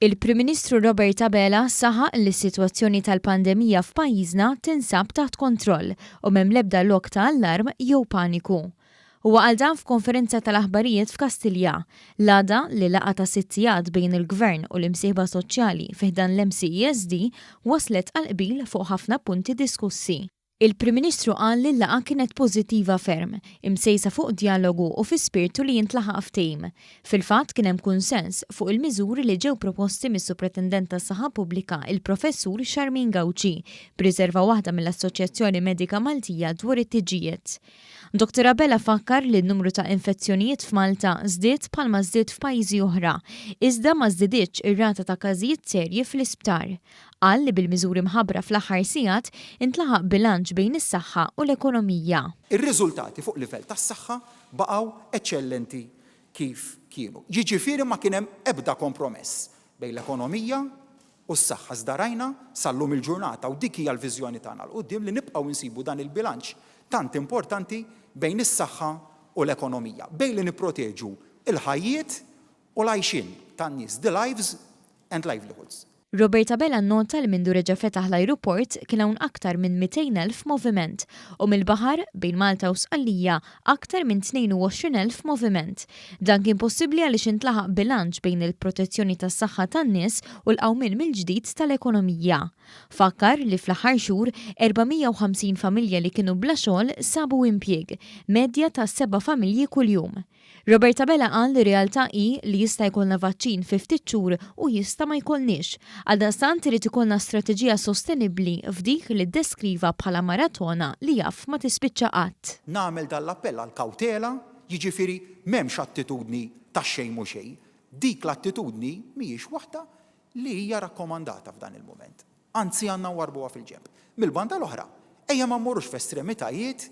Il-Prim Ministru Robert Abela saħaq li s-sitwazzjoni tal-pandemija f'pajjiżna tinsab taħt kontroll u m'hemm l-ebda lok ta' allarm jew paniku. Huwa qal dan f'konferenza tal-aħbarijiet f'Kastilja, l-għada li laqgħa ta' sittijat bejn il-Gvern u l-imsieħba soċjali fih dan l-MCESD waslet għal qbil fuq ħafna punti diskussi. Il-Prim Ministru qal li l-laqgħa kienet pożittiva ferm, imsejsa fuq dialogu u fi spirtu li jintlaħaq ftehim. Fil-fatt kien hemm kunsens fuq il-miżuri li ġew proposti mis-Supretendent tas-Saħħa Pubblika il-Professur Xarmin Gawċi, b'riserva waħda mill-Assoċjazzjoni Medika Maltija dwar it-tiġijiet. Dr. Abela fakkar li n-numru ta' infezzjonijiet f'Malta żdied bħalma żdied f'pajjiżi oħra, iżda ma żdieditx ir-rata ta' każijiet serji fl-isptar. Qal li bil-miżuri mħabbra fl-aħħar sigħat intlaħaq bilanċ bejn is-saħħa u l-ekonomija. Ir-riżultati fuq livell tas-saħħa baqgħu eċċellenti kif kienu. Jiġifieri ma kien hemm ebda kompromess bejn l-ekonomija u s-saħħa żdarajna sal-lum il-ġurnata u dik hija l-viżjoni tagħna l quddiem li nibqgħu insibu dan il-bilanċ tant importanti bejn is-saħħa u l-ekonomija, bejn li nipproteġu il-ħajjiet u l-għajxin tan-nies, the lives and livelihoods. Robert Abela nnota li mindu reġa' fetaħ l-ajruport kien hawn aktar minn 200,000 moviment u mill-baħar bejn Malta u Sqallija aktar minn 22,000 moviment. Dan kien possibbli għaliex intlaħaq bilanċ bejn il-protezzjoni tas-saħħa tan-nies u l-qawmien mill-ġdid tal-ekonomija. Fakkar li fl-aħħar xhur 450 familja li kienu bla xogħol sabu impjieg, medja ta' 7 familji kuljum. Robert Abela qal li realtà hi li jista' jkollna vaċċin fi ftit xhur u jista' ma jkollniex. Għaldaqstant irid ikollna strateġija sostenibbli f'dik li ddeskriva bħala maratona li jaf ma tispiċċa qatt. Nagħmel dan l-appell għal kawtela, jiġifieri m'hemmx attitudni tax-xejn mhu xejn. Dik l-attitudni mhijiex waħda li hija rakkomandata f'dan il-mument. Anzi għandna warbuha fil-ġemp. Mill-banda l-oħra, ejja ma mmorrux f'estremitajiet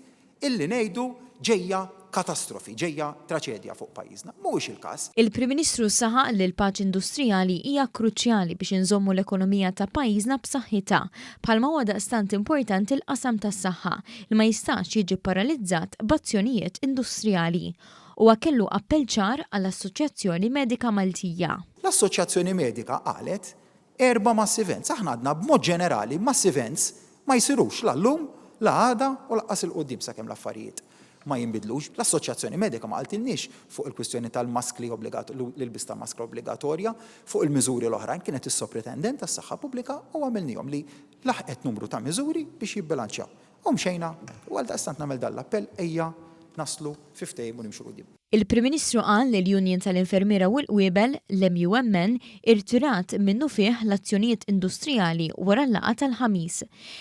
illi ngħidu ġejja katastrofi, ġejja traċedja fuq pajjiżna. Mhuwiex il-każ. Il-Prim Ministru saħaq li l-paċi industrijali hija kruċjali biex inżommu l-ekonomija ta' pajjiżna b'saħħitha, bħalma huwa daqstant importanti l-qasam tas-saħħa li ma jistax jiġi paralizzat b'azzjonijiet industrijali. Huwa kellu appell ċar għall-Assoċjazzjoni Medika Maltija. L-Assoċjazzjoni Medika qalet 4 mass events. Aħna għadna b'mod ġenerali mass events ma jsirux l-llum, l-għada u laqqas il-qudiem sakemm l-affarijiet ma jinbidlux. L-Assoċjazzjoni Medika ma qaltilniex fuq il-kwistjoni tal-maskli l-ilbis ta' maskra obbligatorja, fuq il-miżuri l-oħrajn kienet is-Soprintendent tas-Saħħa Pubblika u għamilnihom li laħqet numru ta' miżuri biex jibbilanċjaw. U mxejna u għaldaqstant nagħmel dan l-appell ejja naslu fi ftehim u nimxu quddiem. Il-Prim Ministru qal li l-Union tal-Infermiera u l-Qwiebel l-MUMN irtirat minnu fih l-azzjonijiet industrijali wara l-laqgħa tal-ħamis.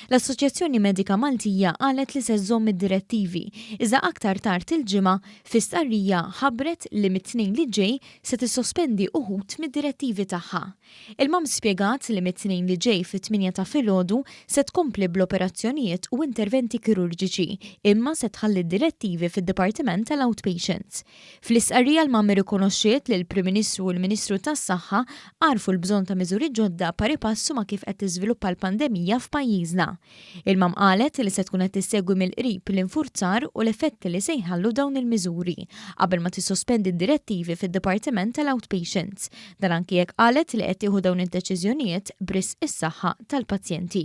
L-Assoċjazzjoni Medika Maltija qalet li se żomm id-direttivi, iżda aktar tard il-ġimgħa fi stqarrija ħabbret li mit-tnejn li ġej se tissospendi uħud mid-direttivi tagħha. Il-mam spjegat li mit-tnejn li ġej fit-8 ta' filgħodu se tkompli bl-operazzjonijiet u interventi kirurġiċi, imma se tħalli d-direttivi fid-Dipartiment tal-Outpatients. Fl-isqarrija l-mam irrikonoxxiet li l-Prim Ministru u l-Ministru tas-Saħħa għarfu l-bżonn ta' miżuri ġodda pari passu ma' kif qed tiżviluppa l-pandemija f'pajjiżna. Il-mam qalet li se tkun qed tissegwi mill-qrib l-infurzar u l-effetti li se jħallu dawn il-miżuri qabel ma tissospendi d-direttivi fid-Dipartiment tal-Outpatients. Dan anki jekk qalet li qed tieħu dawn id-deċiżjonijiet bris is-saħħa tal-pazjenti.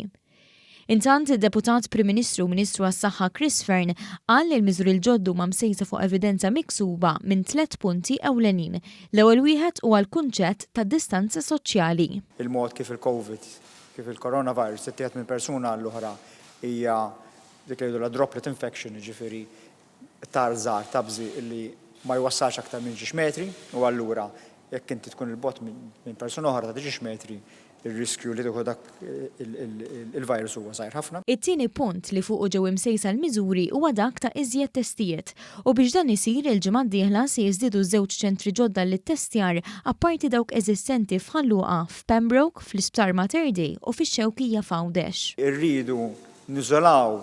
Intant, il-Deputat Prim Ministru u Ministru għas-Saħħa Chris Fearn qal li l-miżuri l-ġoddu ma' msejsa fuq evidenza miksuba minn 3 punti ewlenin. L-ewwel wieħed huwa l-kunċett ta' distanza soċjali. Il-mod kif il-COVID, kif il-coronavirus tittieħed minn persuna l-oħra hija dik li la droplet infection, ġifieri tar żgħar tabżi li ma jwassalx aktar minn 6 metri u allura jekk inti tkun il-bot minn persuna oħra ta' 6 metri il-riskju li tieħu dak il-virus huwa żgħir ħafna. It-tieni punt li fuq ġew imsejsa l-miżuri huwa dak ta' iżjed testijiet u biex dan isir il-ġimgħa d-dieħla se jiżdiedu żewġ ċentri ġodda lit-testjar apparti dawk eżistenti f'Ħalluqa f'Pembroke, fl-Isptar Mater Dei u fix-Xewkija f'Għawdex. Irridu niżolaw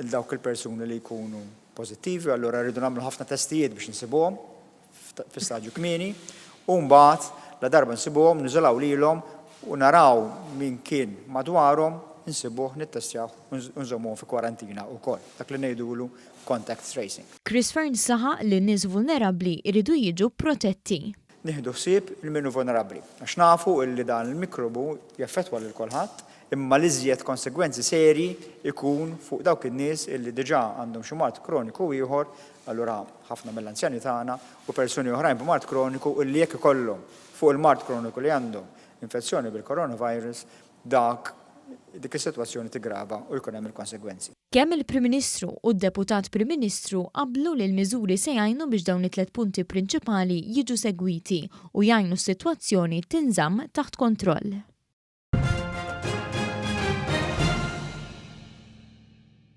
il dawk il-persuni li jkunu pożittivi, allura rridu nagħmlu ħafna testijiet biex nsibuhom fi stadju kmieni u mbagħad la darba nsibuhom niżolaw lilhom u naraw min kien madwarhom insibuh nittestjaw u nżommuhom fi kwarantina wkoll. Dak li ngħidulu contact tracing. Chris Fearn saħaq li n-nies vulnerabbli jridu jiġu protetti. nieħdu ħsieb il-minu vulnerabbli. Għax nafu illi dan il-mikrobu jaffettwa lil kulħadd, imma l-iżjed konsegwenzi seri ikun fuq dawk in-nies illi diġà għandhom xi mart kroniku ieħor, allura ħafna mill-anzjani tagħna u persuni oħrajn b'mart kroniku illi jekk ikollhom fuq il-mart kroniku li għandhom infezzjoni bil-coronavirus, dik is-sitwazzjoni tigrava u jkun hemm il-konsegwenzi. Kemm il-Prim Ministru u d-Deputat Prim Ministru qablu li l-miżuri se jgħinu biex dawn it-3 punti prinċipali jiġu segwiti u jgħinu s-sitwazzjoni tinżamm taħt kontroll.